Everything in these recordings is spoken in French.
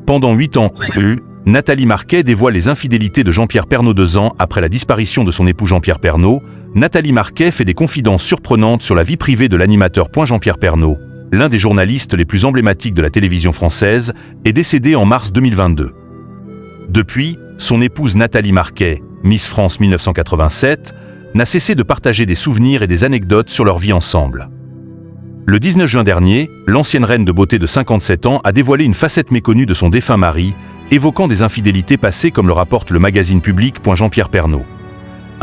Pendant 8 ans, Nathalie Marquet dévoile les infidélités de Jean-Pierre Pernaut 2 ans après la disparition de son époux Jean-Pierre Pernaut. Nathalie Marquet fait des confidences surprenantes sur la vie privée de l'animateur Jean-Pierre Pernaut, l'un des journalistes les plus emblématiques de la télévision française, est décédé en mars 2022. Depuis, son épouse Nathalie Marquet, Miss France 1987, n'a cessé de partager des souvenirs et des anecdotes sur leur vie ensemble. Le 19 juin dernier, l'ancienne reine de beauté de 57 ans a dévoilé une facette méconnue de son défunt mari, évoquant des infidélités passées comme le rapporte le magazine Public. Jean-Pierre Pernaut.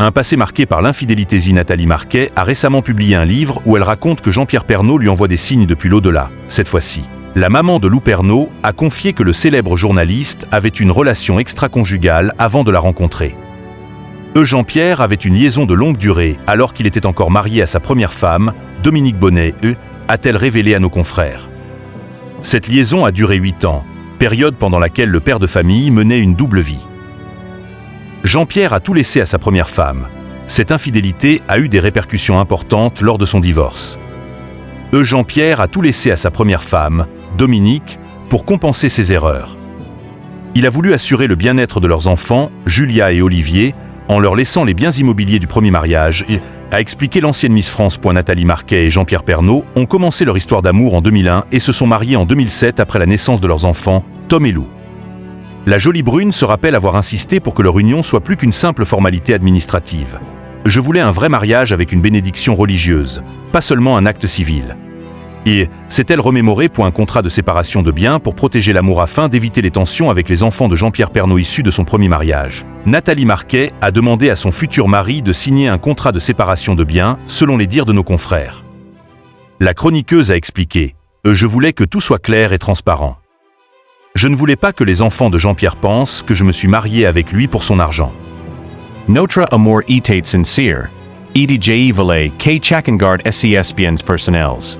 Un passé marqué par l'infidélité. Nathalie Marquet a récemment publié un livre où elle raconte que Jean-Pierre Pernaut lui envoie des signes depuis l'au-delà. Cette fois-ci, la maman de Lou Pernaut a confié que le célèbre journaliste avait une relation extra-conjugale avant de la rencontrer. Jean-Pierre avait une liaison de longue durée alors qu'il était encore marié à sa première femme, Dominique Bonnet, a-t-elle révélé à nos confrères. Cette liaison a duré 8 ans, période pendant laquelle le père de famille menait une double vie. Jean-Pierre a tout laissé à sa première femme. Cette infidélité a eu des répercussions importantes lors de son divorce. Jean-Pierre a tout laissé à sa première femme, Dominique, pour compenser ses erreurs. Il a voulu assurer le bien-être de leurs enfants, Julia et Olivier, en leur laissant les biens immobiliers du premier mariage, a expliqué l'ancienne Miss France. Nathalie Marquet et Jean-Pierre Pernaut ont commencé leur histoire d'amour en 2001 et se sont mariés en 2007 après la naissance de leurs enfants, Tom et Lou. La jolie brune se rappelle avoir insisté pour que leur union soit plus qu'une simple formalité administrative. Je voulais un vrai mariage avec une bénédiction religieuse, pas seulement un acte civil. Et s'est-elle remémorée un contrat de séparation de biens pour protéger l'amour afin d'éviter les tensions avec les enfants de Jean-Pierre Pernaut issus de son premier mariage. Nathalie Marquet a demandé à son futur mari de signer un contrat de séparation de biens, selon les dires de nos confrères. La chroniqueuse a expliqué « Je voulais que tout soit clair et transparent. Je ne voulais pas que les enfants de Jean-Pierre pensent que je me suis mariée avec lui pour son argent. » Notre amour était sincère. Edie J. Valet, K. Chakengard SCSBN's personnels.